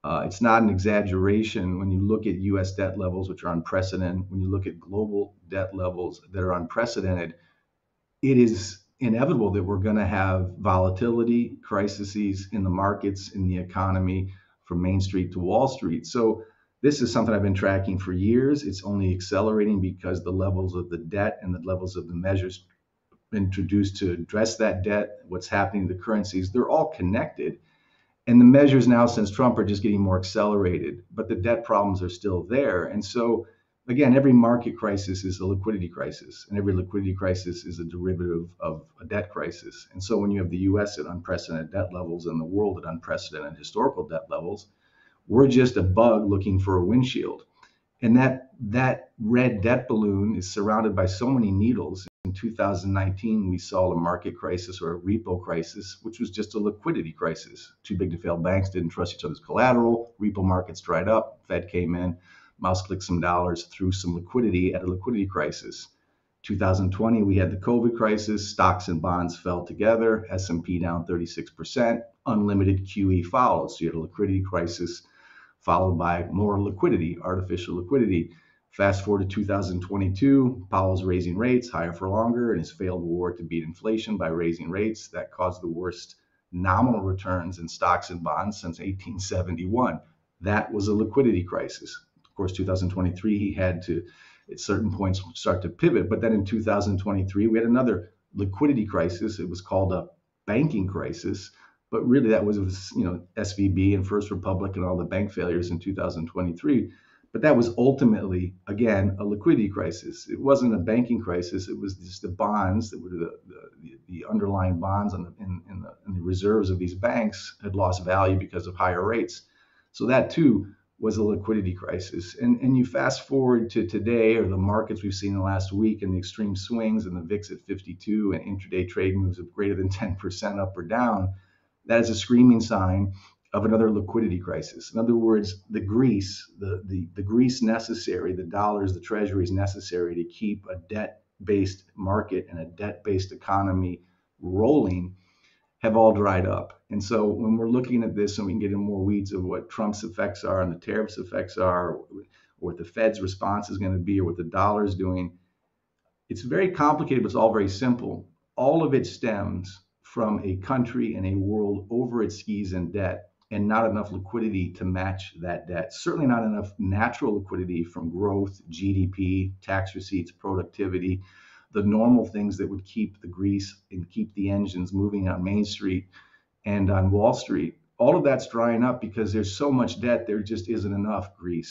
It's not an exaggeration when you look at US debt levels, which are unprecedented, when you look at global debt levels that are unprecedented. It is inevitable that we're going to have volatility, crises in the markets, in the economy, from Main Street to Wall Street. So this is something I've been tracking for years. It's only accelerating because the levels of the debt and the levels of the measures introduced to address that debt, what's happening to the currencies, they're all connected. And the measures now since Trump are just getting more accelerated, but the debt problems are still there. And so, again, every market crisis is a liquidity crisis, and every liquidity crisis is a derivative of a debt crisis. And so, when you have the US at unprecedented debt levels and the world at unprecedented historical debt levels, we're just a bug looking for a windshield. And that red debt balloon is surrounded by so many needles. In 2019, we saw a market crisis or a repo crisis, which was just a liquidity crisis. Too big to fail banks didn't trust each other's collateral. Repo markets dried up. Fed came in, mouse clicked some dollars, threw some liquidity at a liquidity crisis. 2020, we had the COVID crisis. Stocks and bonds fell together. S&P down 36%. Unlimited QE followed. So you had a liquidity crisis followed by more liquidity, artificial liquidity. Fast forward to 2022, Powell's raising rates higher for longer and his failed war to beat inflation by raising rates. That caused the worst nominal returns in stocks and bonds since 1871. That was a liquidity crisis. Of course, 2023, he had to, at certain points, start to pivot. But then in 2023, we had another liquidity crisis. It was called a banking crisis. But really, that was SVB and First Republic and all the bank failures in 2023. But that was ultimately, again, a liquidity crisis. It wasn't a banking crisis. It was just the bonds that were the underlying bonds in the reserves of these banks had lost value because of higher rates. So that too was a liquidity crisis. And you fast forward to today, or the markets we've seen in the last week, and the extreme swings and the VIX at 52 and intraday trade moves of greater than 10% up or down. That is a screaming sign of another liquidity crisis. In other words, the grease necessary, the dollars, the treasuries necessary to keep a debt-based market and a debt-based economy rolling have all dried up. And so when we're looking at this, and we can get in more weeds of what Trump's effects are and the tariffs effects are, or what the Fed's response is going to be, or what the dollar is doing, it's very complicated, but it's all very simple. All of it stems from a country and a world over its skis in debt, and not enough liquidity to match that debt. Certainly not enough natural liquidity from growth, GDP, tax receipts, productivity, the normal things that would keep the grease and keep the engines moving on Main Street and on Wall Street. All of that's drying up because there's so much debt, there just isn't enough grease.